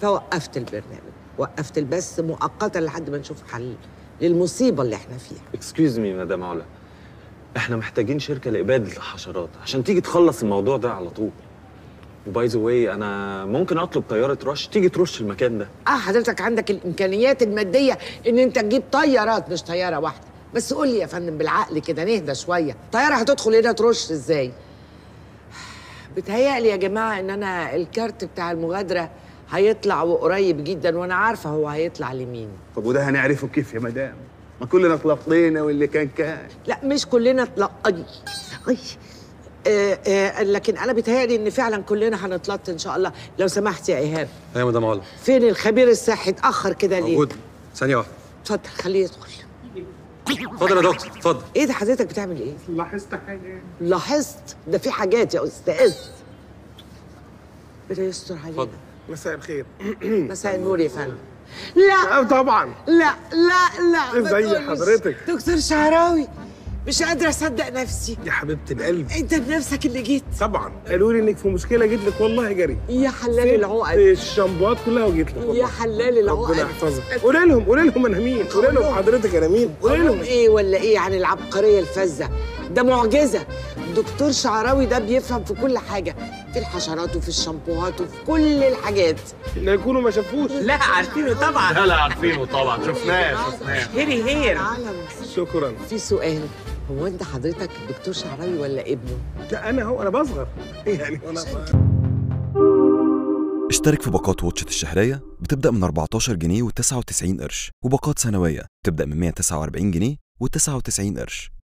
فوقفت البرنامج، وقفت البث مؤقتا لحد ما نشوف حل للمصيبه اللي احنا فيها. اكسكيوز مي مدام علا، احنا محتاجين شركه لاباده الحشرات عشان تيجي تخلص الموضوع ده على طول. وباي ذا واي انا ممكن اطلب طياره رش تيجي ترش المكان ده. حضرتك عندك الامكانيات الماديه ان انت تجيب طيارات، مش طياره واحده. بس قول لي يا فندم بالعقل كده، نهدى شويه. طياره هتدخل هنا ترش ازاي؟ بتهيألي يا جماعه ان انا الكارت بتاع المغادره هيطلع وقريب جدا، وانا عارفه هو هيطلع لمين. طب وده هنعرفه كيف يا مدام؟ ما كلنا طلقنا واللي كان. لا مش كلنا لكن انا بيتهيألي ان فعلا كلنا هنتلط ان شاء الله. لو سمحت يا ايهاب. ايوه مدام علا. فين الخبير الصحي؟ اتاخر كده ليه؟ موجود، ثانيه واحده. اتفضل خليه يدخل. اتفضل يا دكتور، اتفضل. ايه ده حضرتك بتعمل ايه؟ لاحظت حاجه؟ لاحظت؟ ده في حاجات يا استاذ. ربنا يستر علينا. اتفضل. مساء الخير. مساء النور يا فندم. لا طبعا. لا لا لا، ازي حضرتك؟ دكتور شعراوي، مش قادره اصدق نفسي. يا حبيبه القلب، انت بنفسك اللي جيت؟ طبعا قالوا لي انك في مشكله، جيت لك والله جري. يا حلال العقد. الشامبوات كلها وجيت لك والله. يا حلال العقد. ربنا يحفظك. قولي لهم انا مين، قولي لهم حضرتك انا مين، قولي لهم ايه ولا ايه عن العبقريه الفذه؟ ده معجزه. دكتور شعراوي ده بيفهم في كل حاجه، في الحشرات وفي الشامبوهات وفي كل الحاجات. لا يكونوا ما شافوش. لا عارفينه طبعا. لا عارفينه طبعا، شفناه. هير. شكرا. في سؤال، هو انت حضرتك الدكتور شعراوي ولا ابنه؟ لا انا بصغر يعني وانا اشترك في باقات واتشت الشهرية بتبدأ من 14 جنيه و99 قرش، وباقات سنوية بتبدأ من 149 جنيه و99 قرش.